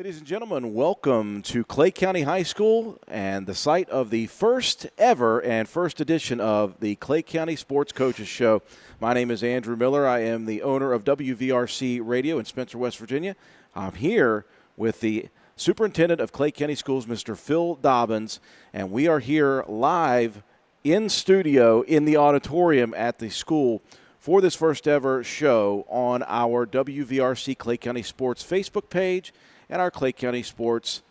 Ladies and gentlemen, welcome to Clay County High School and the site of the first ever and first edition of the Clay County Sports Coaches Show. My name is Andrew Miller. I am the owner of WVRC Radio in Spencer, West Virginia. I'm here with the Superintendent of Clay County Schools, Mr. Phil Dobbins, and we are here live in studio in the auditorium at the school for this first ever show on our WVRC Clay County Sports Facebook page and our Clay County Sports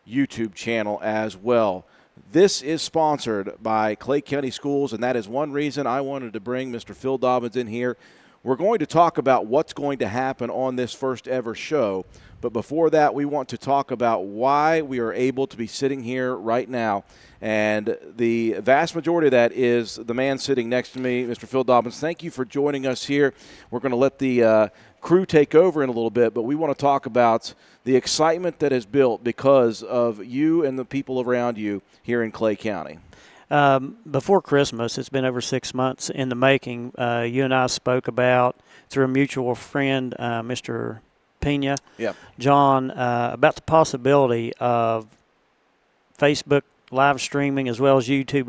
YouTube channel as well. This is sponsored by Clay County Schools, and that is one reason I wanted to bring Mr. Phil Dobbins in here. We're going to talk about what's going to happen on this first ever show, but before that, we want to talk about why we are able to be sitting here right now. And the vast majority of that is the man sitting next to me, Mr. Phil Dobbins. Thank you for joining us here. We're going to let the crew take over in a little bit, but we want to talk about the excitement that is built because of you and the people around you here in Clay County. Before Christmas, it's been over 6 months in the making. You and I spoke about, through a mutual friend, Mr. Pena, John, about the possibility of Facebook live streaming as well as YouTube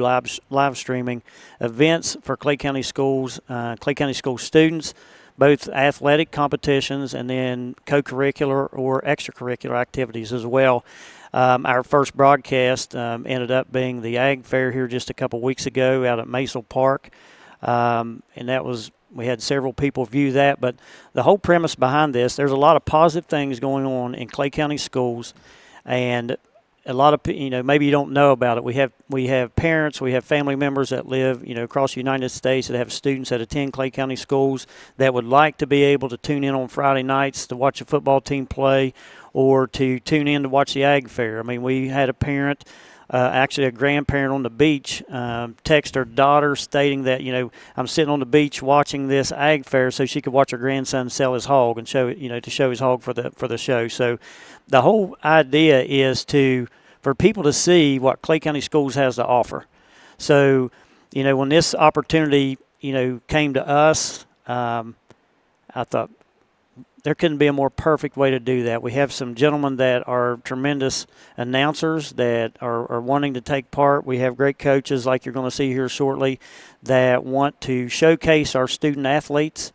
live streaming events for Clay County Schools, Clay County School students, both athletic competitions and then co-curricular or extracurricular activities as well. Our first broadcast ended up being the Ag Fair here just a couple weeks ago out at Maysel Park, and that was, we had several people view that. But the whole premise behind this, there's a lot of positive things going on in Clay County schools, and a lot of, maybe you don't know about it. We have parents, we have family members that live, across the United States that have students that attend Clay County schools that would like to be able to tune in on Friday nights to watch a football team play or to tune in to watch the Ag Fair. I mean, we had a parent, actually a grandparent on the beach, text her daughter stating that, I'm sitting on the beach watching this Ag Fair so she could watch her grandson sell his hog and show, to show his hog for the show. So the whole idea is for people to see what Clay County Schools has to offer. So, when this opportunity, came to us, I thought there couldn't be a more perfect way to do that. We have some gentlemen that are tremendous announcers that are wanting to take part. We have great coaches, like you're going to see here shortly, that want to showcase our student athletes.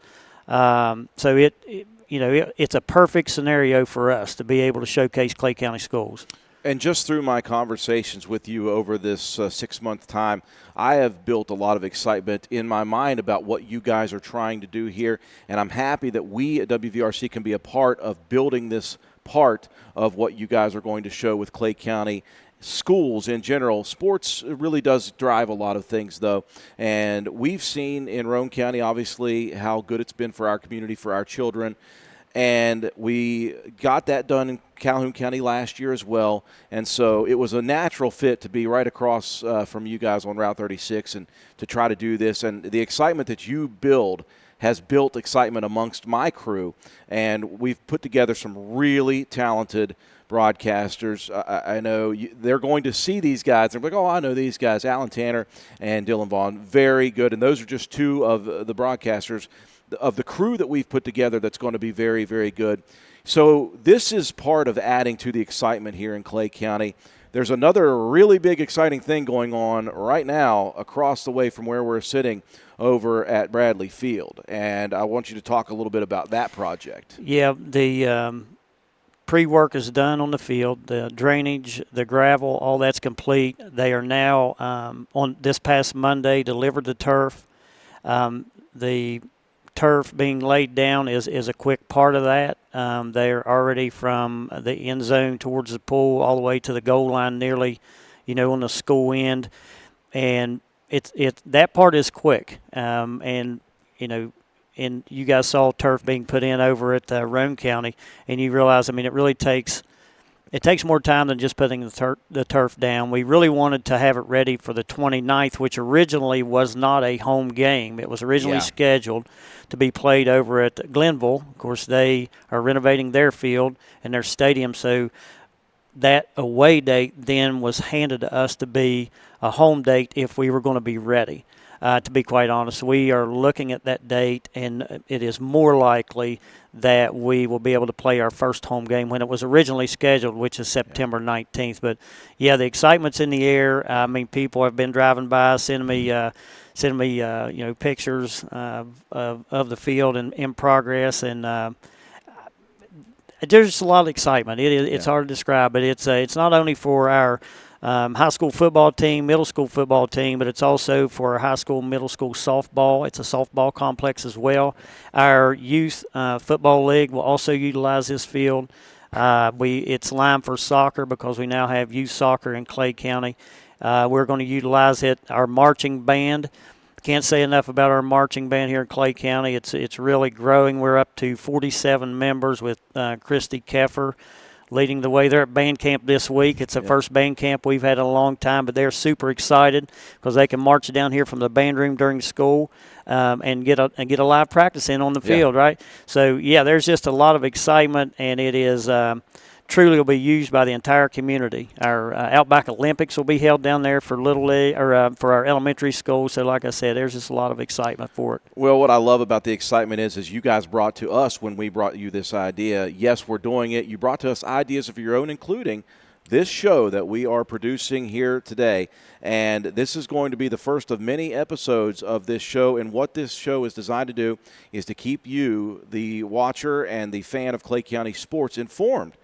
So it's a perfect scenario for us to be able to showcase Clay County Schools. And just through my conversations with you over this 6-month time, I have built a lot of excitement in my mind about what you guys are trying to do here. And I'm happy that we at WVRC can be a part of building this part of what you guys are going to show with Clay County schools in general. Sports really does drive a lot of things, though. And we've seen in Roane County, obviously, how good it's been for our community, for our children. And we got that done in Calhoun County last year as well. And so it was a natural fit to be right across from you guys on Route 36 and to try to do this. And the excitement that you build has built excitement amongst my crew. And we've put together some really talented broadcasters. I know they're going to see these guys. They're like, oh, I know these guys, Tanner and Dylan Vaughan. Very good. And those are just two of the broadcasters of the crew that we've put together that's going to be very, very good. So this is part of adding to the excitement here in Clay County. There's another really big exciting thing going on right now across the way from where we're sitting over at Bradley Field. And I want you to talk a little bit about that project. Yeah, the pre-work is done on the field. The drainage, the gravel, all that's complete. They are now, on this past Monday, delivered the turf. The turf being laid down is a quick part of that. They're already from the end zone towards the pool all the way to the goal line nearly, on the school end. And that part is quick. And you guys saw turf being put in over at Roane County, and you realize, it really takes more time than just putting the turf down. We really wanted to have it ready for the 29th, which originally was not a home game. It was originally scheduled to be played over at Glenville. Of course, they are renovating their field and their stadium, so that away date then was handed to us to be a home date if we were going to be ready. to be quite honest. We are looking at that date, and it is more likely that we will be able to play our first home game when it was originally scheduled, which is September 19th. But, yeah, the excitement's in the air. I mean, people have been driving by, sending me pictures of the field in progress, and there's just a lot of excitement. It's hard to describe, but it's not only for our high school football team, middle school football team, but it's also for our high school, middle school softball. It's a softball complex as well. Our youth football league will also utilize this field. It's lined for soccer because we now have youth soccer in Clay County. We're going to utilize it. Our marching band. Can't say enough about our marching band here in Clay County. It's really growing. We're up to 47 members with Christy Keffer leading the way. They're at band camp this week. It's the first band camp we've had in a long time, but they're super excited because they can march down here from the band room during school and get a live practice in on the field, right? So, there's just a lot of excitement, and it is truly will be used by the entire community. Our Outback Olympics will be held down there for Little League for our elementary school. So, like I said, there's just a lot of excitement for it. Well, what I love about the excitement is you guys brought to us when we brought you this idea. Yes, we're doing it. You brought to us ideas of your own, including this show that we are producing here today. And this is going to be the first of many episodes of this show. And what this show is designed to do is to keep you, the watcher and the fan of Clay County sports, informed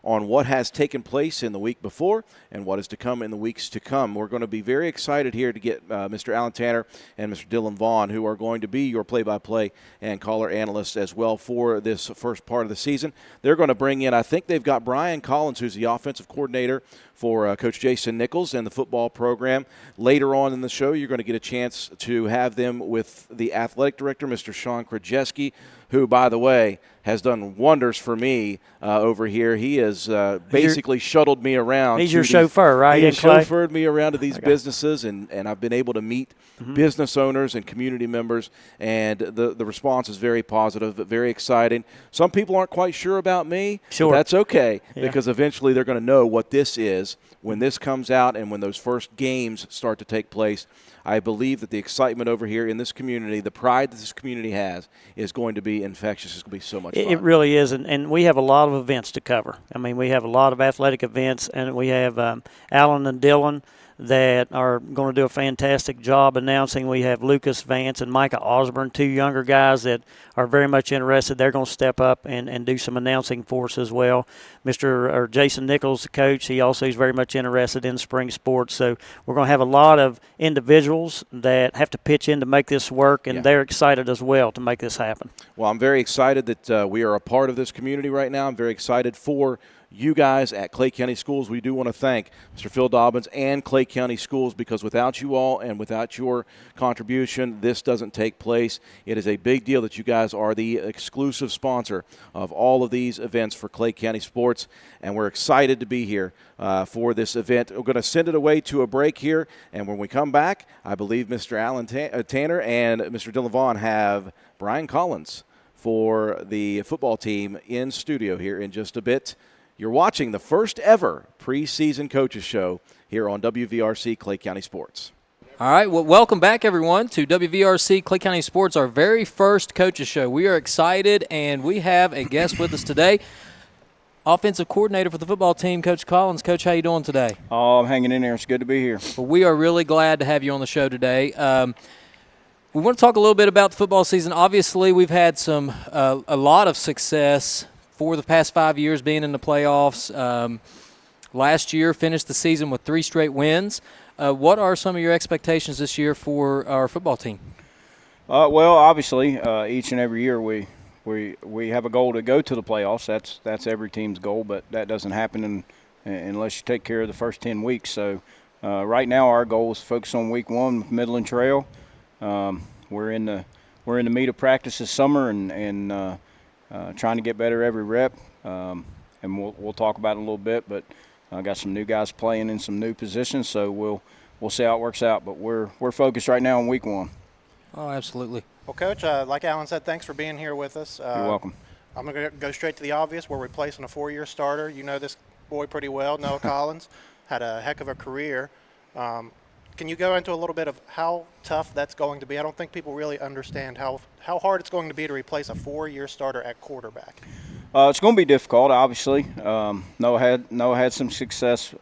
on what has taken place in the week before and what is to come in the weeks to come. We're going to be very excited here to get Mr. Alan Tanner and Mr. Dylan Vaughan, who are going to be your play-by-play and caller analysts as well for this first part of the season. They're going to bring in, I think they've got Brian Collins, who's the offensive coordinator for Coach Jason Nichols and the football program. Later on in the show, you're going to get a chance to have them with the athletic director, Mr. Shawn Krajeski, who, by the way, has done wonders for me over here. He has basically shuttled me around. He's your chauffeur, right? He has chauffeured me around to these businesses, and I've been able to meet business owners and community members, and the response is very positive, very exciting. Some people aren't quite sure about me. Sure. But that's okay, because eventually they're going to know what this is when this comes out and when those first games start to take place. I believe that the excitement over here in this community, the pride that this community has, is going to be infectious. It's going to be so much fun. It really is, and we have a lot of events to cover. I mean, we have a lot of athletic events, and we have Alan and Dylan that are going to do a fantastic job announcing. We have Lucas Vance and Micah Osborne, two younger guys that are very much interested. They're going to step up and do some announcing for us as well. Jason Nichols, the coach, he also is very much interested in spring sports. So we're going to have a lot of individuals that have to pitch in to make this work, and they're excited as well to make this happen. Well, I'm very excited that we are a part of this community right now. I'm very excited for you guys at Clay County Schools. We do want to thank Mr. Phil Dobbins and Clay County Schools, because without you all and without your contribution, this doesn't take place. It is a big deal that you guys are the exclusive sponsor of all of these events for Clay County sports, and we're excited to be here for this event. We're going to send it away to a break here, and when we come back, I believe Mr. Alan Tanner and Mr. Dylan Vaughan have Brian Collins for the football team in studio here in just a bit. You're watching the first ever Preseason Coaches Show here on WVRC Clay County Sports. All right, well, welcome back, everyone, to WVRC Clay County Sports, our very first Coaches Show. We are excited, and we have a guest with us today, offensive coordinator for the football team, Coach Collins. Coach, how you doing today? Oh, I'm hanging in there. It's good to be here. Well, we are really glad to have you on the show today. We want to talk a little bit about the football season. Obviously, we've had a lot of success for the past 5 years being in the playoffs. Last year, finished the season with 3 straight wins. What are some of your expectations this year for our football team? Well, obviously, each and every year we have a goal to go to the playoffs. That's every team's goal, but that doesn't happen unless you take care of the first 10 weeks. So right now, our goal is to focus on week 1 with Midland Trail. We're in the meat of practice this summer and trying to get better every rep, and we'll talk about it a little bit. But I got some new guys playing in some new positions, so we'll see how it works out. But we're focused right now on week 1. Oh, absolutely. Well, Coach, like Alan said, thanks for being here with us. You're welcome. I'm going to go straight to the obvious. We're replacing a 4-year starter. You know this boy pretty well, Noah Collins. Had a heck of a career. Can you go into a little bit of how tough that's going to be? I don't think people really understand how hard it's going to be to replace a 4-year starter at quarterback. It's going to be difficult, obviously. Noah had some success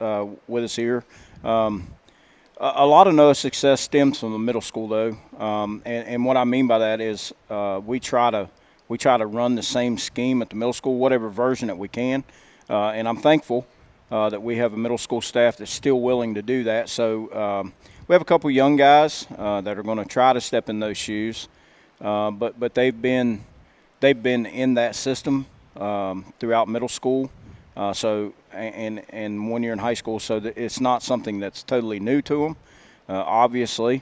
with us here. A lot of Noah's success stems from the middle school, though, and what I mean by that is we try to run the same scheme at the middle school, whatever version that we can, and I'm thankful that we have a middle school staff that's still willing to do that. So we have a couple young guys that are going to try to step in those shoes, but they've been in that system throughout middle school, and 1 year in high school, so that it's not something that's totally new to them. Obviously,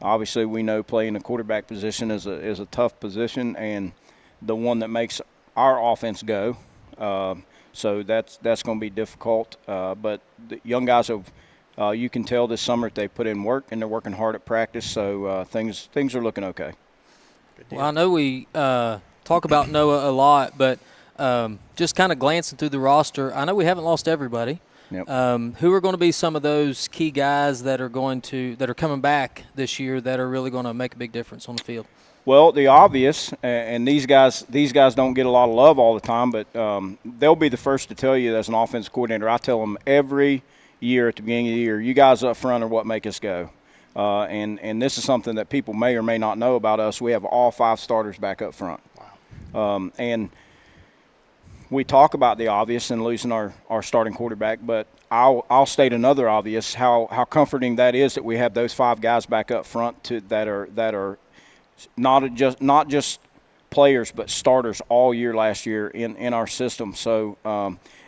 we know playing the quarterback position is a tough position and the one that makes our offense go. So that's going to be difficult. But the young guys have, you can tell this summer that they put in work and they're working hard at practice. So things are looking okay. Well, I know we talk about Noah a lot, but just kind of glancing through the roster, I know we haven't lost everybody. Yep. Who are going to be some of those key guys that are coming back this year that are really going to make a big difference on the field? Well, the obvious, and these guys don't get a lot of love all the time, but they'll be the first to tell you as an offensive coordinator. I tell them every year at the beginning of the year, you guys up front are what make us go. And this is something that people may or may not know about us. We have all 5 starters back up front. Wow. And we talk about the obvious and losing our starting quarterback, but I'll state another obvious, how comforting that is that we have those 5 guys back up front that are not just players but starters all year last year in our system. So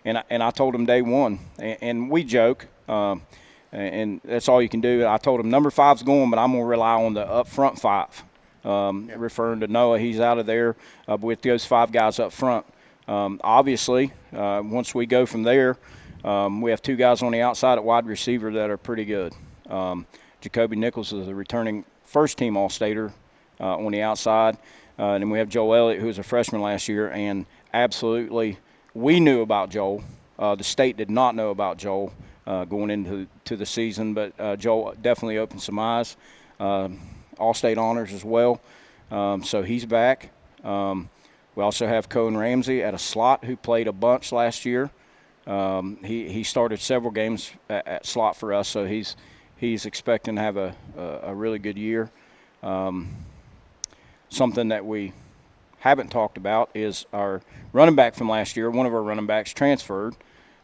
and I told them day one, and we joke, and that's all you can do. I told them number 5's going, but I'm going to rely on the up front 5. Referring to Noah, he's out of there with those 5 guys up front. Obviously, once we go from there, we have 2 guys on the outside at wide receiver that are pretty good. Jacoby Nichols is a returning first-team All-Stater on the outside. And then we have Joel Elliott, who was a freshman last year, and absolutely we knew about Joel. The state did not know about Joel going into the season, but Joel definitely opened some eyes. All-State honors as well, so he's back. We also have Cohen Ramsey at a slot who played a bunch last year. He started several games at slot for us, so he's expecting to have a really good year. Something that we haven't talked about is our running back from last year. One of our running backs transferred.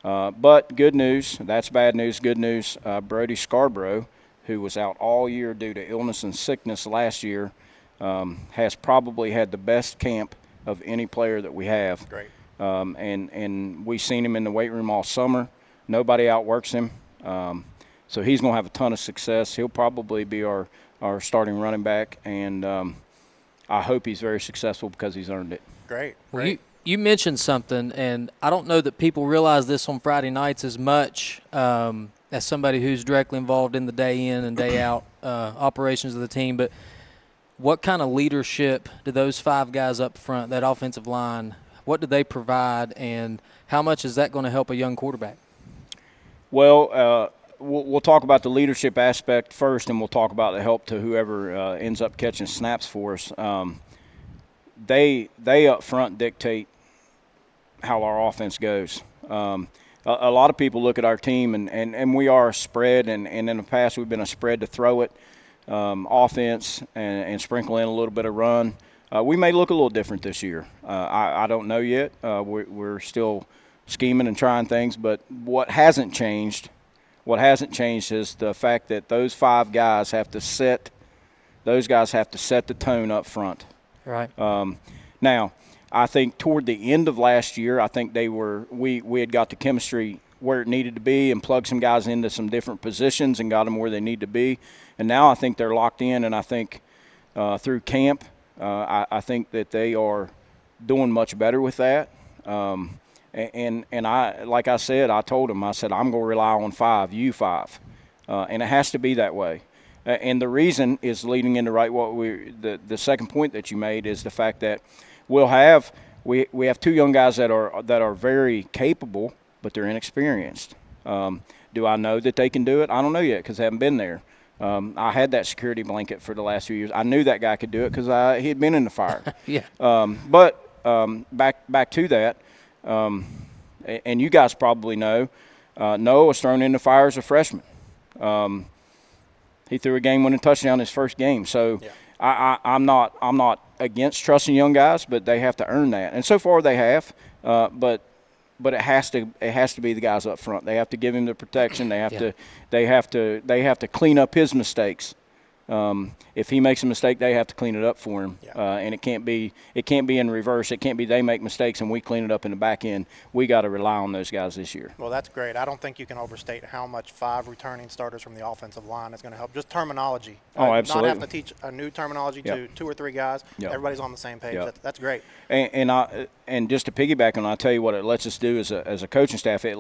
But good news, that's bad news. Good news, Brody Scarborough, who was out all year due to illness and sickness last year, has probably had the best camp of any player that we have. Great. And we've seen him in the weight room all summer. Nobody outworks him. So he's going to have a ton of success. He'll probably be our starting running back, and I hope he's very successful because he's earned it. Great. Well, you mentioned something, and I don't know that people realize this on Friday nights as much as somebody who's directly involved in the day in and day out operations of the team, but what kind of leadership do those 5 guys up front, that offensive line, what do they provide, and how much is that going to help a young quarterback? Well, we'll talk about the leadership aspect first, and we'll talk about the help to whoever ends up catching snaps for us. They up front dictate how our offense goes. A lot of people look at our team, and we are a spread, and in the past we've been a spread to throw it offense and sprinkle in a little bit of run. We may look a little different this year. I don't know yet. We're still scheming and trying things, but what hasn't changed is the fact that those 5 guys have to set the tone up front. Right. Now, I think toward the end of last year, I think we had got the chemistry where it needed to be and plugged some guys into some different positions and got them where they need to be. And now I think they're locked in, and I think through camp, I think that they are doing much better with that. And I, like I said, I told them, I said, I'm going to rely on 5, you 5. And it has to be that way. And the reason is leading into the second point that you made is the fact that we have 2 young guys that are very capable, but they're inexperienced. Do I know that they can do it? I don't know yet because I haven't been there. I had that security blanket for the last few years. I knew that guy could do it because he had been in the fire. Yeah. But back to that, and you guys probably know, Noah was thrown in the fire as a freshman. He threw a game-winning touchdown his first game. So I'm not against trusting young guys, but they have to earn that. And so far they have. But it has to be the guys up front. They have to give him the protection. They have to clean up his mistakes. If he makes a mistake, they have to clean it up for him. And it can't be in reverse. It can't be they make mistakes and we clean it up in the back end. We got to rely on those guys this year. Well, that's great. I don't think you can overstate how much 5 returning starters from the offensive line is going to help. Just terminology. Oh, absolutely. Not having to teach a new terminology to 2 or 3 guys. Everybody's on the same page. That's great. And just to piggyback on, I'll tell you what it lets us do as a coaching staff. It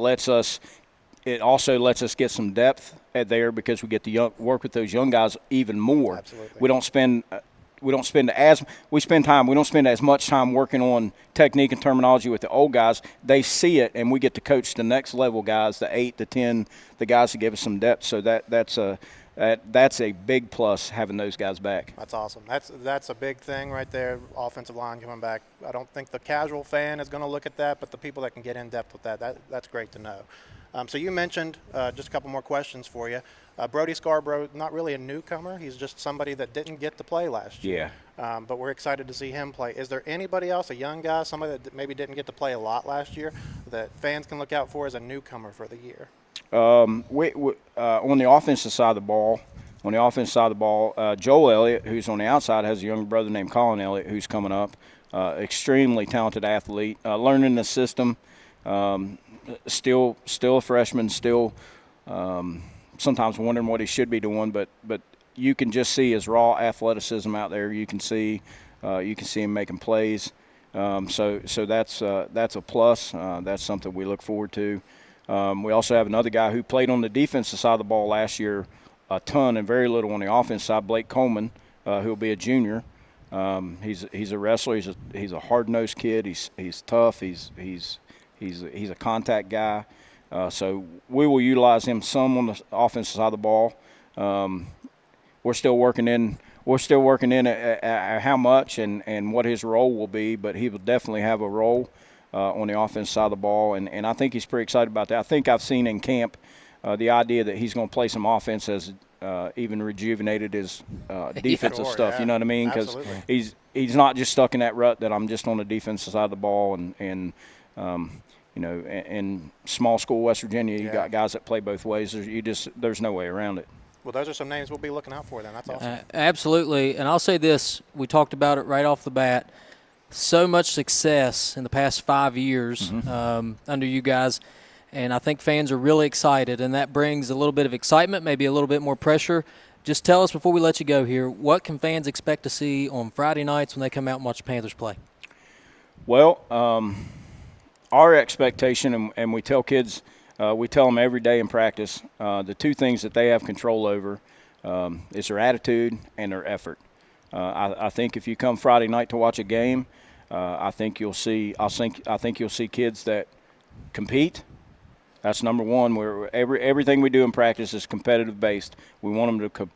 also lets us get some depth there because we get to work with those young guys even more. Absolutely. We don't spend as much time working on technique and terminology with the old guys. They see it, and we get to coach the next level guys, the 8, the 10, the guys that give us some depth. So that's a big plus having those guys back. That's awesome. That's a big thing right there. Offensive line coming back. I don't think the casual fan is going to look at that, but the people that can get in depth with that's great to know. So you mentioned just a couple more questions for you. Brody Scarborough, not really a newcomer. He's just somebody that didn't get to play last year. Yeah. But we're excited to see him play. Is there anybody else, a young guy, somebody that maybe didn't get to play a lot last year, that fans can look out for as a newcomer for the year? On the offensive side of the ball, Joel Elliott, who's on the outside, has a younger brother named Colin Elliott who's coming up. Extremely talented athlete, learning the system. Still a freshman, sometimes wondering what he should be doing, but you can just see his raw athleticism out there. You can see him making plays. So that's a plus. That's something we look forward to. We also have another guy who played on the defensive side of the ball last year a ton and very little on the offense side, Blake Coleman, who'll be a junior. He's a wrestler. He's a hard-nosed kid. He's tough. He's a contact guy. So we will utilize him some on the offensive side of the ball. We're still working in how much and what his role will be, but he will definitely have a role on the offensive side of the ball, and I think he's pretty excited about that. I think I've seen in camp the idea that he's going to play some offense has even rejuvenated his defensive stuff. Yeah. You know what I mean? Because he's not just stuck in that rut that I'm just on the defensive side of the ball and in small school West Virginia, you got guys that play both ways. There's no way around it. Well, those are some names we'll be looking out for then. That's awesome. Absolutely. And I'll say this. We talked about it right off the bat. So much success in the past 5 years under you guys, and I think fans are really excited, and that brings a little bit of excitement, maybe a little bit more pressure. Just tell us before we let you go here, what can fans expect to see on Friday nights when they come out and watch the Panthers play? Well, our expectation, and we tell kids, we tell them every day in practice, the 2 things that they have control over is their attitude and their effort. I think if you come Friday night to watch a game, I think you'll see kids that compete. That's number one. Where everything we do in practice is competitive based. We want them to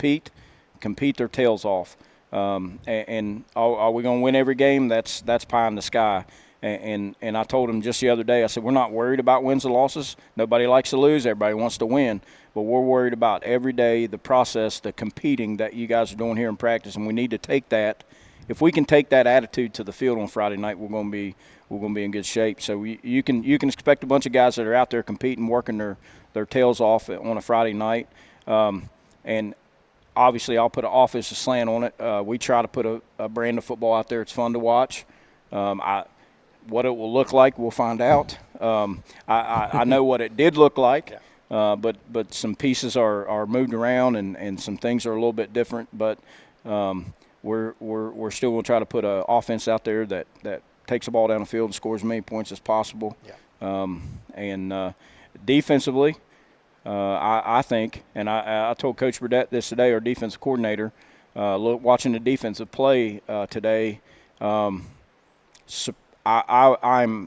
compete their tails off. And are we going to win every game? That's pie in the sky. And I told them just the other day, I said, we're not worried about wins and losses. Nobody likes to lose. Everybody wants to win. But we're worried about every day, the process, the competing that you guys are doing here in practice. And we need to take that. If we can take that attitude to the field on Friday night, we're going to be in good shape. So you can expect a bunch of guys that are out there competing, working their tails off on a Friday night. And obviously I'll put an offensive slant on it. We try to put a brand of football out there. It's fun to watch. What it will look like, we'll find out. I know what it did look like, but some pieces are moved around and some things are a little bit different. But we're still going to try to put an offense out there that takes the ball down the field and scores as many points as possible. And defensively, I think, and I told Coach Burdett this today, our defensive coordinator, watching the defensive play today. I'm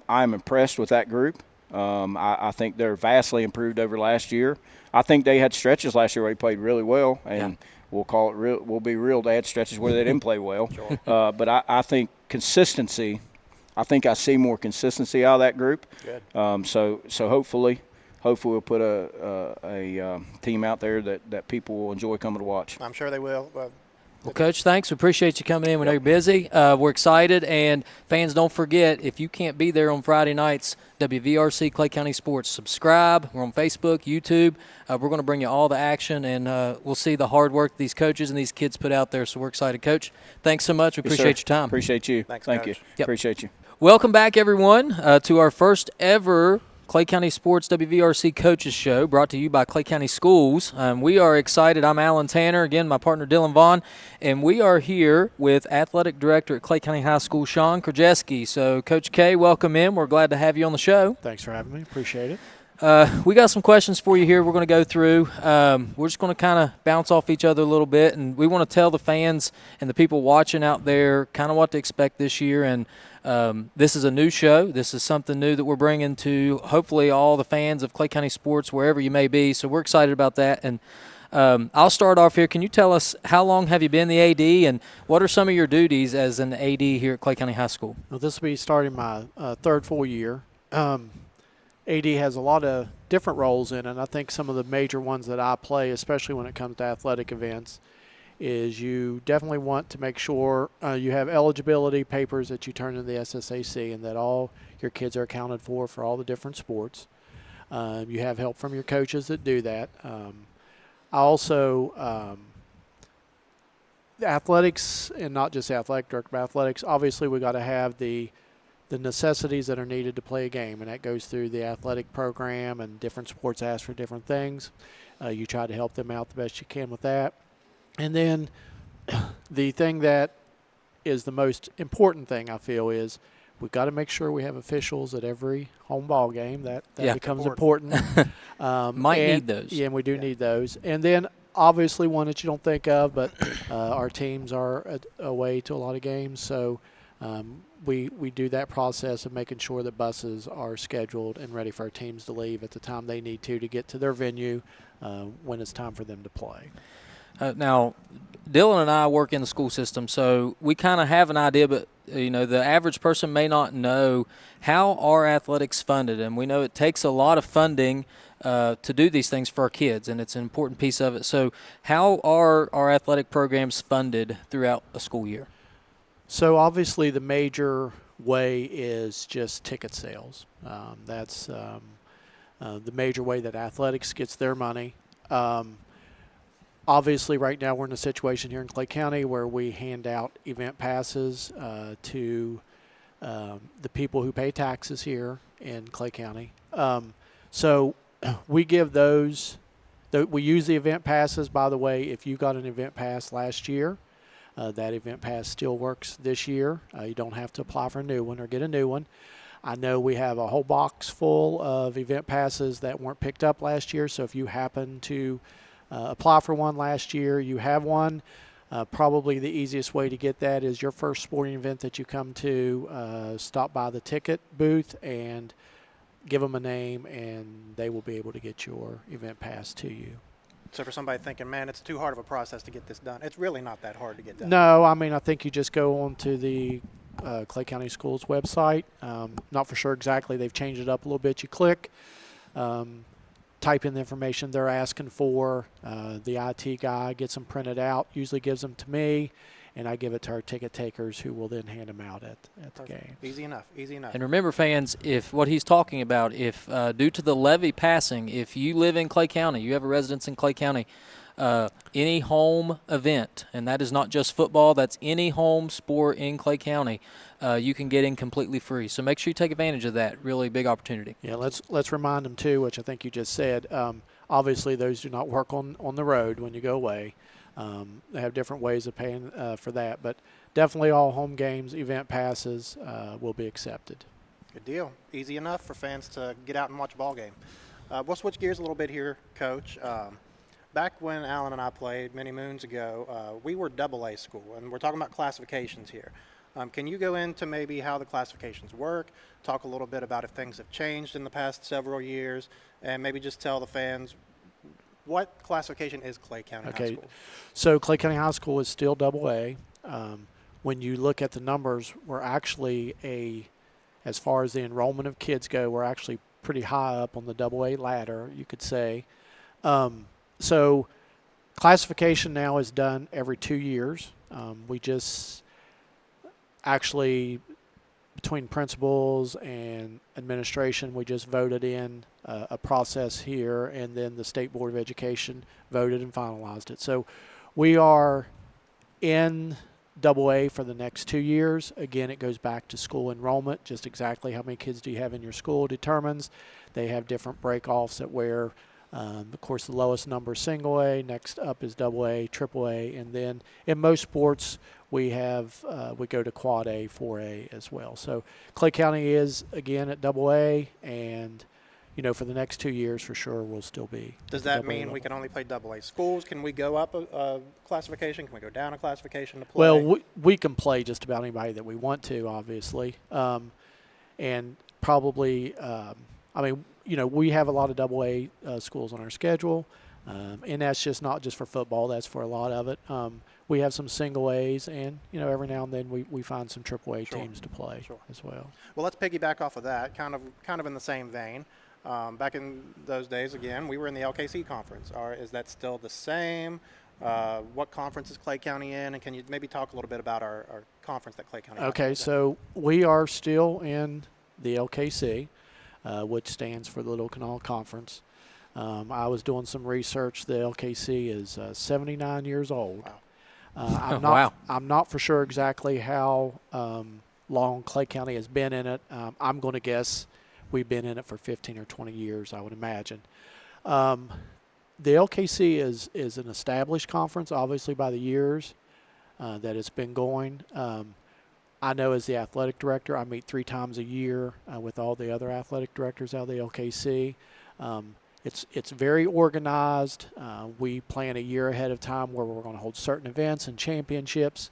impressed with that group. I think they're vastly improved over last year. I think they had stretches last year where they played really well, and we'll call it real. We'll be real. They had stretches where they didn't play well. Sure. But I think consistency. I think I see more consistency out of that group. Good. So hopefully we'll put a team out there that people will enjoy coming to watch. I'm sure they will. Well, Coach, thanks. We appreciate you coming in. We know you're busy. We're excited. And fans, don't forget, if you can't be there on Friday nights, WVRC Clay County Sports, subscribe. We're on Facebook, YouTube. We're going to bring you all the action, and we'll see the hard work these coaches and these kids put out there. So we're excited. Coach, thanks so much. We appreciate your time. Appreciate you. Thanks, Thank Coach. you. Yep. Appreciate you. Welcome back, everyone, to our first ever Clay County Sports WVRC Coaches Show, brought to you by Clay County Schools. We are excited. I'm Alan Tanner, again, my partner Dylan Vaughan, and we are here with Athletic Director at Clay County High School, Shawn Krajeski. So, Coach K, welcome in. We're glad to have you on the show. Thanks for having me. Appreciate it. We got some questions for you here we're going to go through. We're just going to kind of bounce off each other a little bit, and we want to tell the fans and the people watching out there kind of what to expect this year. And this is a new show. This is something new that we're bringing to hopefully all the fans of Clay County sports, wherever you may be. So we're excited about that. And I'll start off here. Can you tell us how long have you been the AD, and what are some of your duties as an AD here at Clay County High School? Well, this will be starting my third full year. AD has a lot of different roles in it, and I think some of the major ones that I play, especially when it comes to athletic events, is you definitely want to make sure you have eligibility papers that you turn in the SSAC and that all your kids are accounted for all the different sports. You have help from your coaches that do that. I also athletics, and not just athletic director, but athletics, obviously we got to have the necessities that are needed to play a game, and that goes through the athletic program, and different sports ask for different things. You try to help them out the best you can with that. And then the thing that is the most important thing, I feel, is we've got to make sure we have officials at every home ball game. That becomes important. Need those. Yeah, and we do need those. And then obviously one that you don't think of, but our teams are away to a lot of games, so we do that process of making sure that buses are scheduled and ready for our teams to leave at the time they need to get to their venue when it's time for them to play. Now, Dylan and I work in the school system, so we kind of have an idea, but the average person may not know how are athletics funded, and we know it takes a lot of funding to do these things for our kids, and it's an important piece of it. So how are our athletic programs funded throughout a school year? So obviously the major way is just ticket sales. That's the major way that athletics gets their money. Obviously right now we're in a situation here in Clay County where we hand out event passes to the people who pay taxes here in Clay County. So we give those. We use the event passes. By the way, if you got an event pass last year, that event pass still works this year. You don't have to apply for a new one or get a new one. I know we have a whole box full of event passes that weren't picked up last year, so if you happen to apply for one last year, you have one. Probably the easiest way to get that is your first sporting event that you come to, stop by the ticket booth and give them a name, and they will be able to get your event pass to you. So for somebody thinking, man, it's too hard of a process to get this done, it's really not that hard to get done. No, I mean, I think you just go on to the Clay County Schools website. Not for sure exactly. They've changed it up a little bit. You click, type in the information they're asking for. The IT guy gets them printed out, usually gives them to me, and I give it to our ticket takers who will then hand them out at the game. Easy enough, easy enough. And remember, fans, if what he's talking about, if due to the levy passing, if you live in Clay County, you have a residence in Clay County, any home event, and that is not just football, that's any home sport in Clay County, you can get in completely free. So make sure you take advantage of that. Really big opportunity. Yeah, let's remind them too, which I think you just said. Obviously, those do not work on the road when you go away. They have different ways of paying for that, but definitely all home games, event passes will be accepted. Good deal. Easy enough for fans to get out and watch a ball game. We'll switch gears a little bit here, Coach. Back when Alan and I played many moons ago, we were AA school, and we're talking about classifications here. Can you go into maybe how the classifications work, talk a little bit about if things have changed in the past several years, and maybe just tell the fans what classification is Clay County High School? So Clay County High School is still AA. When you look at the numbers, we're actually as far as the enrollment of kids go, we're actually pretty high up on the AA ladder, you could say. So classification now is done every 2 years. We just actually, between principals and administration, we just voted in a process here, and then the State Board of Education voted and finalized it. So we are in AA for the next 2 years. Again, it goes back to school enrollment. Just exactly how many kids do you have in your school determines. They have different break-offs at where, of course, the lowest number is single A, next up is AA, triple A, and then in most sports we go to quad A, 4A as well. So Clay County is, again, at AA, and for the next 2 years for sure we'll still be. Does that mean we can only play AA schools? Can we go up a classification? Can we go down a classification to play? Well, we can play just about anybody that we want to, obviously. And probably, we have a lot of AA schools on our schedule. And that's just not just for football. That's for a lot of it. We have some single A's, and, every now and then we find some triple A teams to play as well. Well, let's piggyback off of that, kind of in the same vein. Back in those days, again, we were in the LKC conference. Is that still the same? What conference is Clay County in? And can you maybe talk a little bit about our conference that Clay County has? Okay, so we are still in the LKC, which stands for the Little Kanawha Conference. I was doing some research. The LKC is 79 years old. Wow. I'm not for sure exactly how long Clay County has been in it. I'm going to guess we've been in it for 15 or 20 years, I would imagine. The LKC is an established conference, obviously, by the years that it's been going. I know as the athletic director, I meet 3 times a year with all the other athletic directors out of the LKC. It's very organized. We plan a year ahead of time where we're going to hold certain events and championships.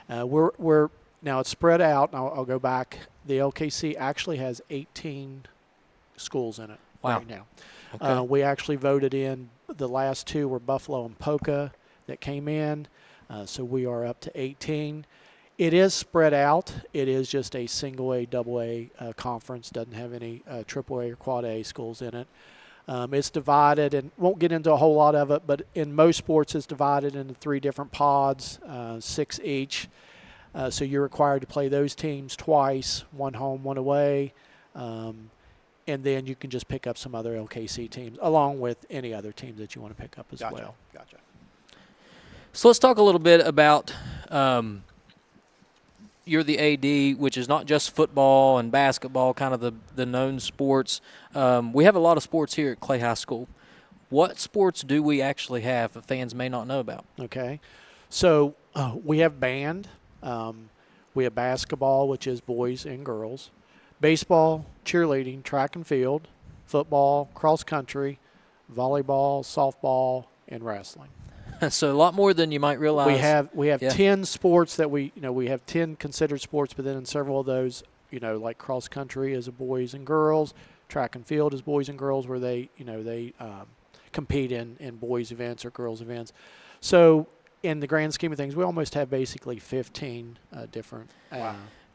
Now it's spread out. And I'll go back. The LKC actually has 18 schools in it right now. Okay. We actually voted in. The last 2 were Buffalo and Polka that came in. So we are up to 18. It is spread out. It is just a single A, double A conference. Doesn't have any triple A or quad A schools in it. It's divided, and won't get into a whole lot of it, but in most sports it's divided into 3 different pods, 6 each. So you're required to play those teams twice, 1 home, 1 away. And then you can just pick up some other LKC teams, along with any other teams that you want to pick up as well. Gotcha. So let's talk a little bit about you're the AD, which is not just football and basketball, kind of the known sports. We have a lot of sports here at Clay High School. What sports do we actually have that fans may not know about? Okay. So we have band. We have basketball, which is boys and girls. Baseball, cheerleading, track and field, football, cross country, volleyball, softball, and wrestling. So a lot more than you might realize. We have 10 sports that we have 10 considered sports, but then in several of those, like cross country is a boys and girls, track and field is boys and girls, where they compete in boys events or girls events. So in the grand scheme of things, we almost have basically 15 different.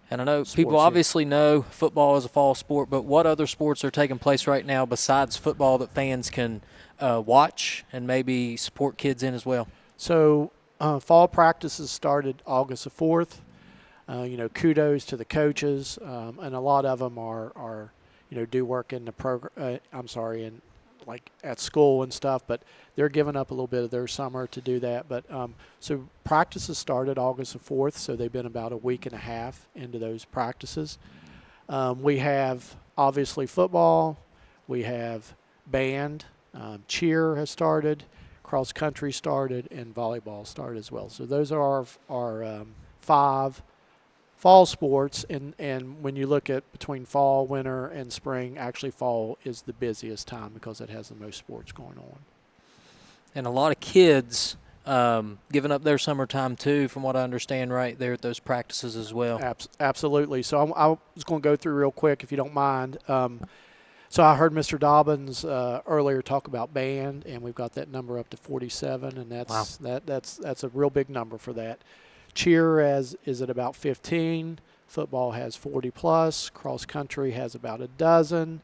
And I know people obviously know football is a fall sport, but what other sports are taking place right now besides football that fans can watch and maybe support kids in as well? So fall practices started August the 4th. Kudos to the coaches, and a lot of them are do work in the program. Like at school and stuff, but they're giving up a little bit of their summer to do that. But so practices started August the 4th, so they've been about a week and a half into those practices. We have obviously football, we have band, cheer has started, cross country started, and volleyball started as well. So those are our 5 fall sports, and when you look at between fall, winter, and spring, actually fall is the busiest time because it has the most sports going on. And a lot of kids giving up their summertime too, from what I understand, right there at those practices as well. Absolutely. So I was going to go through real quick, if you don't mind. So I heard Mr. Dobbins earlier talk about band, and we've got that number up to 47, and that's a real big number for that. Cheer is at about 15. Football has 40 plus. Cross country has about a dozen.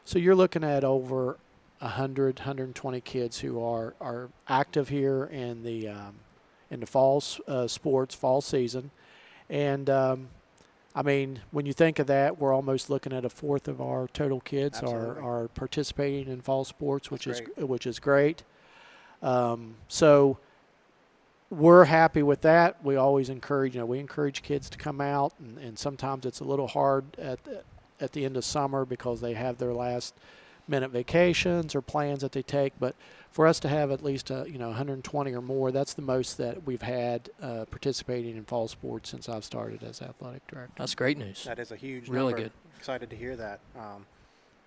So you're looking at over 120 kids who are active here in the fall sports, fall season. And I mean, when you think of that, we're almost looking at a fourth of our total kids are participating in fall sports, which is great. So we're happy with that. We always encourage kids to come out, and sometimes it's a little hard at the end of summer because they have their last minute vacations or plans that they take. But for us to have at least 120 or more, that's the most that we've had participating in fall sports since I've started as athletic director. That's great news. That is a huge really number. Good. Excited to hear that.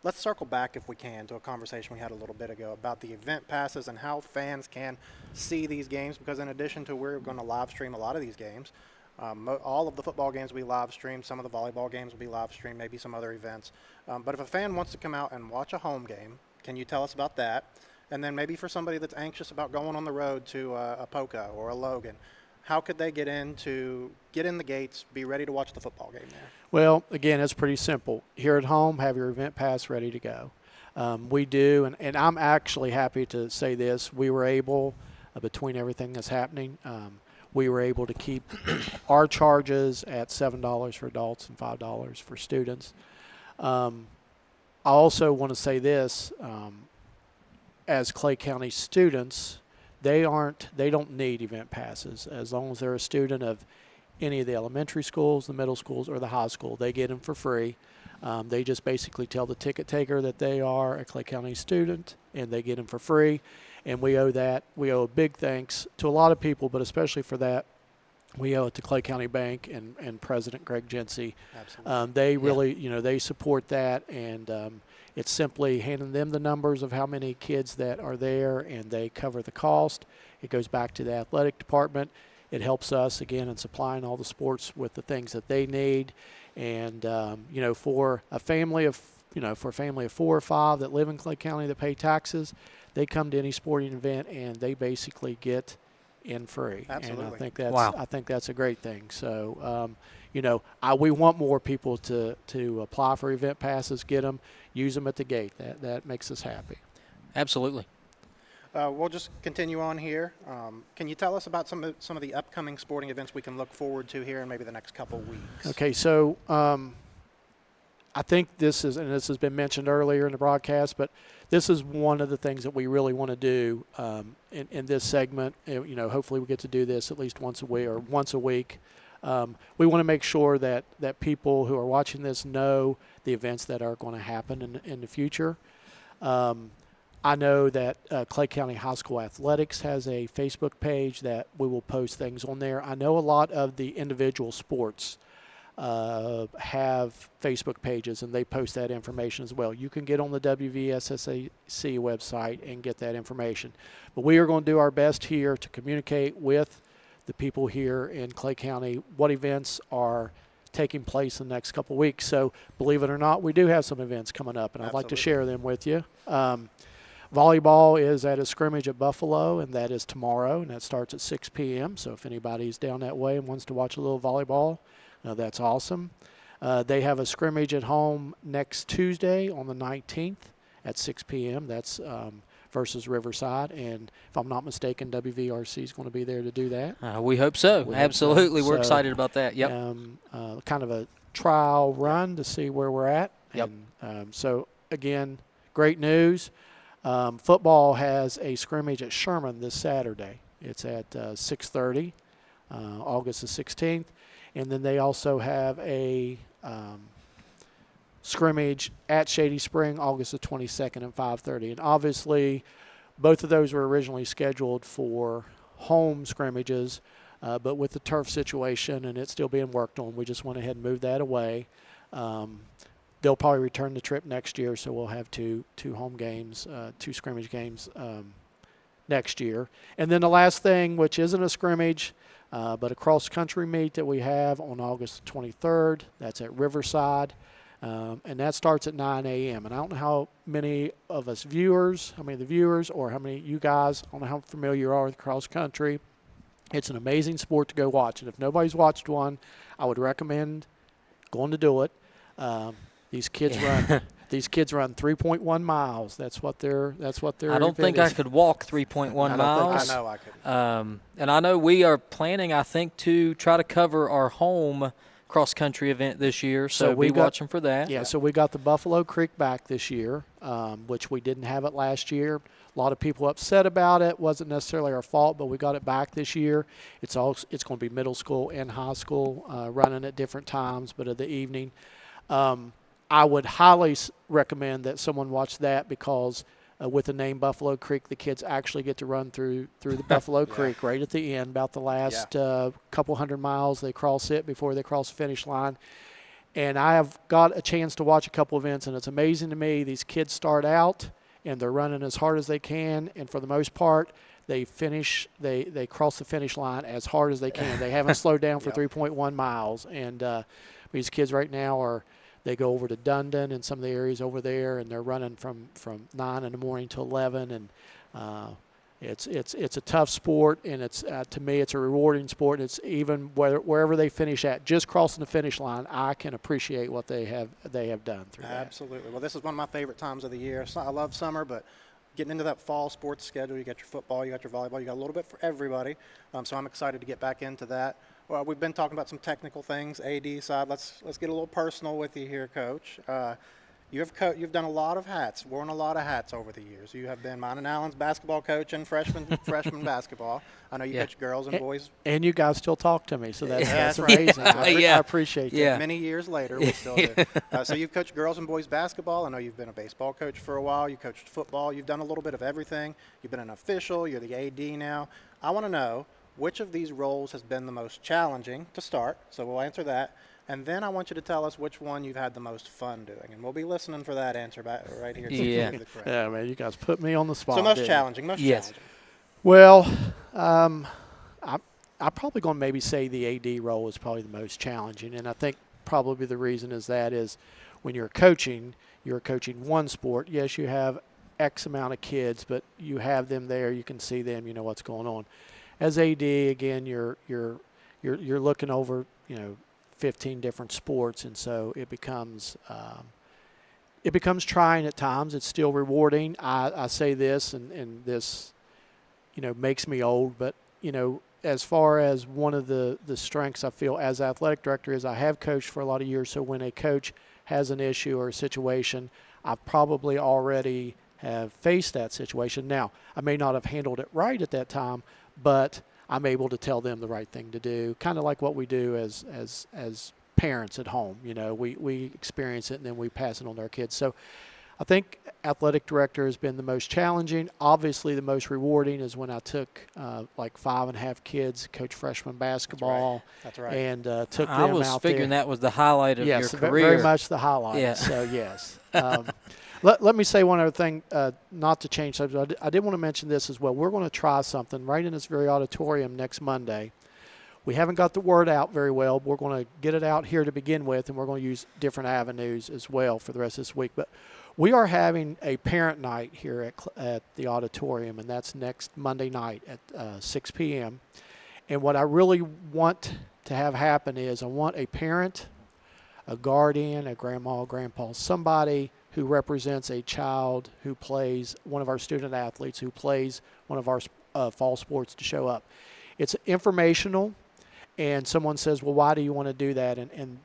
Let's circle back, if we can, to a conversation we had a little bit ago about the event passes and how fans can see these games, because in addition to we're going to live stream a lot of these games, all of the football games will be live streamed, some of the volleyball games will be live streamed, maybe some other events. But if a fan wants to come out and watch a home game, can you tell us about that? And then maybe for somebody that's anxious about going on the road to a Poca or a Logan, how could they get in the gates, be ready to watch the football game there? Well, again, it's pretty simple. Here at home, have your event pass ready to go. We do, and I'm actually happy to say this. We were able, between everything that's happening, we were able to keep our charges at $7 for adults and $5 for students. I also want to say this, as Clay County students, they don't need event passes. As long as they're a student of any of the elementary schools, the middle schools, or the high school, they get them for free. They just basically tell the ticket taker that they are a Clay County student, and they get them for free. And we owe a big thanks to a lot of people, but especially for that, we owe it to Clay County Bank and President Greg Gency. Absolutely. They really, they support that, and it's simply handing them the numbers of how many kids that are there, and they cover the cost. It goes back to the athletic department. It helps us, again, in supplying all the sports with the things that they need. And, for a family of 4 or 5 that live in Clay County that pay taxes, they come to any sporting event and they basically get in free. Absolutely. And I think that's a great thing. So, we want more people to apply for event passes, get them, use them at the gate. That makes us happy. Absolutely. We'll just continue on here. Can you tell us about some of the upcoming sporting events we can look forward to here in maybe the next couple weeks? Okay, so I think this has been mentioned earlier in the broadcast, but this is one of the things that we really want to do in this segment. Hopefully we get to do this at least once a week. We want to make sure that people who are watching this know the events that are going to happen in the future. I know that Clay County High School Athletics has a Facebook page that we will post things on there. I know a lot of the individual sports have Facebook pages, and they post that information as well. You can get on the WVSSAC website and get that information. But we are going to do our best here to communicate with the people here in Clay County what events are taking place in the next couple of weeks. So believe it or not, we do have some events coming up, and I'd like to share them with you. Volleyball is at a scrimmage at Buffalo, and that is tomorrow, and that starts at 6 p.m. So if anybody's down that way and wants to watch a little volleyball, that's awesome. They have a scrimmage at home next Tuesday on the 19th at 6 p.m. That's versus Riverside, and if I'm not mistaken, WVRC is going to be there to do that. We hope so. Absolutely. We're excited about that. Yep. Kind of a trial run to see where we're at. Yep. And, so, again, great news. Football has a scrimmage at Sherman this Saturday. It's at 6:30, August the 16th. And then they also have a scrimmage at Shady Spring, August the 22nd at 5:30. And obviously, both of those were originally scheduled for home scrimmages, but with the turf situation and it still being worked on, we just went ahead and moved that away. They'll probably return the trip next year, so we'll have two home games, 2 scrimmage games next year. And then the last thing, which isn't a scrimmage, but a cross-country meet that we have on August 23rd. That's at Riverside, and that starts at 9 a.m. And I don't know how many of us viewers, how many of the viewers, or how many of you guys, I don't know how familiar you are with cross-country. It's an amazing sport to go watch, and if nobody's watched one, I would recommend going to do it. These kids run. These kids run 3.1 miles. That's what they're. I don't think I could walk 3.1 miles. I know I could. And I know we are planning, I think, to try to cover our home cross-country event this year, so be watching for that. Yeah, so we got the Buffalo Creek back this year, which we didn't have it last year. A lot of people upset about it. Wasn't necessarily our fault, but we got it back this year. It's going to be middle school and high school running at different times, but of the evening. I would highly recommend that someone watch that because with the name Buffalo Creek, the kids actually get to run through the Buffalo Creek right at the end, about the last couple hundred miles. They cross it before they cross the finish line. And I have got a chance to watch a couple events, and it's amazing to me. These kids start out, and they're running as hard as they can, and for the most part, they cross the finish line as hard as they can. They haven't slowed down for 3.1 miles. And these kids right now they go over to Dundon and some of the areas over there, and they're running from 9 in the morning to 11. And it's a tough sport, and it's to me it's a rewarding sport. It's even wherever they finish at, just crossing the finish line, I can appreciate what they have done through that. Absolutely. Well, this is one of my favorite times of the year. So I love summer, but getting into that fall sports schedule, you got your football, you got your volleyball, you got a little bit for everybody. So I'm excited to get back into that. Well, we've been talking about some technical things, AD side. Let's get a little personal with you here, Coach. You've done a lot of hats, worn a lot of hats over the years. You have been mine and Alan's basketball coach and freshman basketball. I know you coach girls and boys. And you guys still talk to me, so that's right. amazing. I appreciate that. Yeah. Many years later, we still do. So you've coached girls and boys basketball. I know you've been a baseball coach for a while. You coached football. You've done a little bit of everything. You've been an official. You're the AD now. I want to know, which of these roles has been the most challenging to start? So we'll answer that. And then I want you to tell us which one you've had the most fun doing. And we'll be listening for that answer right here. Yeah, man, you guys put me on the spot. So most challenging. Well, I'm probably going to maybe say the AD role is probably the most challenging. And I think probably the reason is when you're coaching one sport. Yes, you have X amount of kids, but you have them there. You can see them. You know what's going on. As AD, again, you're looking over 15 different sports, and so it becomes trying at times. It's still rewarding. I say this, and this makes me old, but as far as one of the strengths I feel as athletic director is I have coached for a lot of years. So when a coach has an issue or a situation, I probably already have faced that situation. Now, I may not have handled it right at that time, but I'm able to tell them the right thing to do, kind of like what we do as parents at home. We experience it and then we pass it on to our kids. So I think athletic director has been the most challenging. Obviously, the most rewarding is when I took 5.5 kids, coach freshman basketball. That's right. And took them out there. I was figuring that was the highlight of your career. Very much the highlight. Yeah. So, yes. Let me say one other thing, not to change subject. I did want to mention this as well. We're going to try something right in this very auditorium next Monday. We haven't got the word out very well. We're going to get it out here to begin with, and we're going to use different avenues as well for the rest of this week. But we are having a parent night here at the auditorium, and that's next Monday night at 6 p.m. And what I really want to have happen is I want a parent, a guardian, a grandma, grandpa, somebody who represents a child who plays, one of our student athletes who plays one of our fall sports to show up. It's informational, and someone says, well, why do you want to do that? And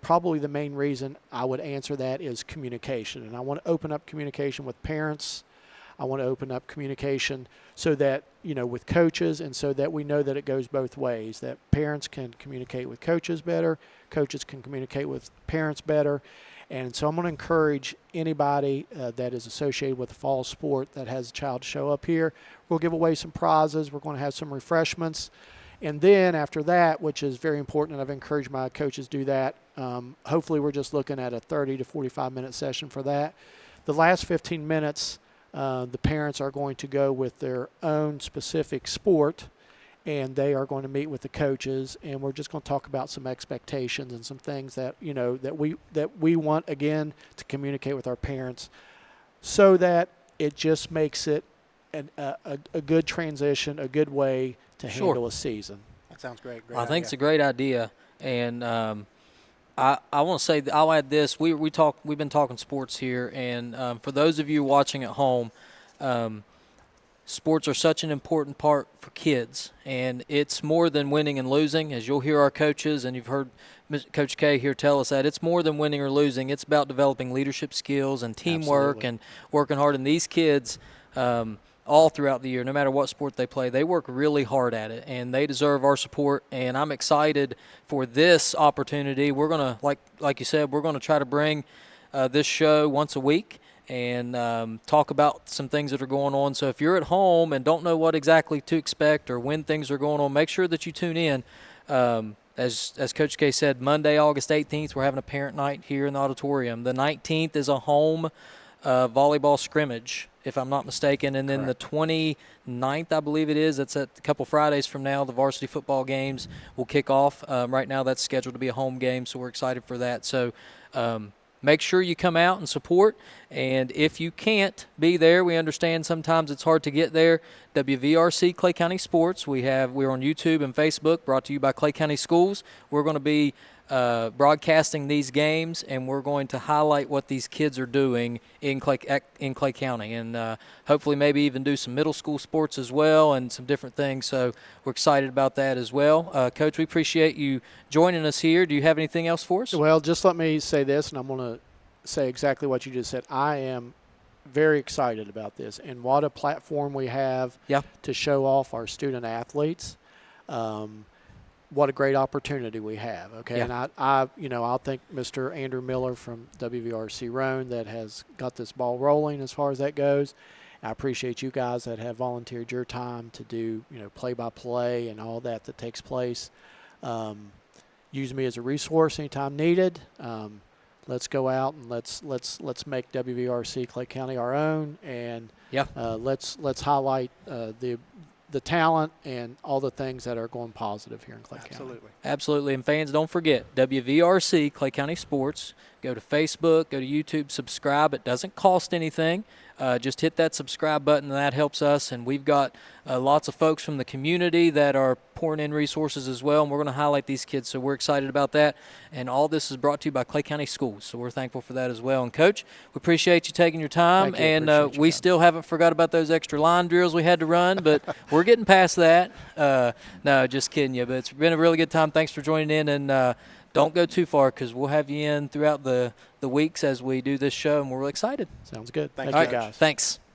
probably the main reason I would answer that is communication. And I want to open up communication with parents. I want to open up communication so that, with coaches, and so that we know that it goes both ways, that parents can communicate with coaches better, coaches can communicate with parents better. And so I'm going to encourage anybody that is associated with the fall sport that has a child to show up here. We'll give away some prizes. We're going to have some refreshments. And then after that, which is very important, and I've encouraged my coaches to do that, hopefully we're just looking at a 30 to 45-minute session for that. The last 15 minutes, The parents are going to go with their own specific sport, and they are going to meet with the coaches, and we're just going to talk about some expectations and some things that that we want, again, to communicate with our parents, so that it just makes it a good transition, a good way to handle a season. That sounds great. I think it's a great idea, and I want to say, I'll add this. We've been talking sports here, and for those of you watching at home, sports are such an important part for kids, and it's more than winning and losing, as you'll hear our coaches, and you've heard Coach K here tell us that it's more than winning or losing. It's about developing leadership skills and teamwork and working hard. And these kids, all throughout the year, no matter what sport they play, they work really hard at it, and they deserve our support. And I'm excited for this opportunity. We're going to, like you said, we're going to try to bring this show once a week and talk about some things that are going on. So if you're at home and don't know what exactly to expect or when things are going on, make sure that you tune in. As Coach K said, Monday, August 18th, we're having a parent night here in the auditorium. The 19th is a home volleyball scrimmage, if I'm not mistaken. And then the 29th, I believe it is, that's a couple Fridays from now, the varsity football games will kick off. Right now that's scheduled to be a home game, so we're excited for that. So make sure you come out and support. And if you can't be there, we understand sometimes it's hard to get there. WVRC Clay County Sports, we're on YouTube and Facebook, brought to you by Clay County Schools. We're going to be broadcasting these games, and we're going to highlight what these kids are doing in Clay County, and hopefully maybe even do some middle school sports as well and some different things. So we're excited about that as well. Coach, we appreciate you joining us here. Do you have anything else for us? Well, just let me say this, and I'm going to say exactly what you just said. I am very excited about this, and what a platform we have to show off our student athletes. What a great opportunity we have. Okay, and I'll thank Mr. Andrew Miller from WVRC Roan that has got this ball rolling as far as that goes. I appreciate you guys that have volunteered your time to do play-by-play and all that takes place. Use me as a resource anytime needed. Let's go out and let's make WVRC Clay County our own, and let's highlight the talent and all the things that are going positive here in Clay County. Absolutely. And fans, don't forget, WVRC Clay County Sports. Go to Facebook, go to YouTube, subscribe. It doesn't cost anything. Just hit that subscribe button, and that helps us. And we've got lots of folks from the community that are pouring in resources as well, and we're going to highlight these kids. So we're excited about that. And all this is brought to you by Clay County Schools. So we're thankful for that as well. And, Coach, we appreciate you taking your time. And we still haven't forgot about those extra line drills we had to run, but we're getting past that. No, just kidding you. But it's been a really good time. Thanks for joining in. And don't go too far, because we'll have you in throughout the weeks as we do this show, and we're really excited. Sounds good. Thank you, you, guys. Thanks.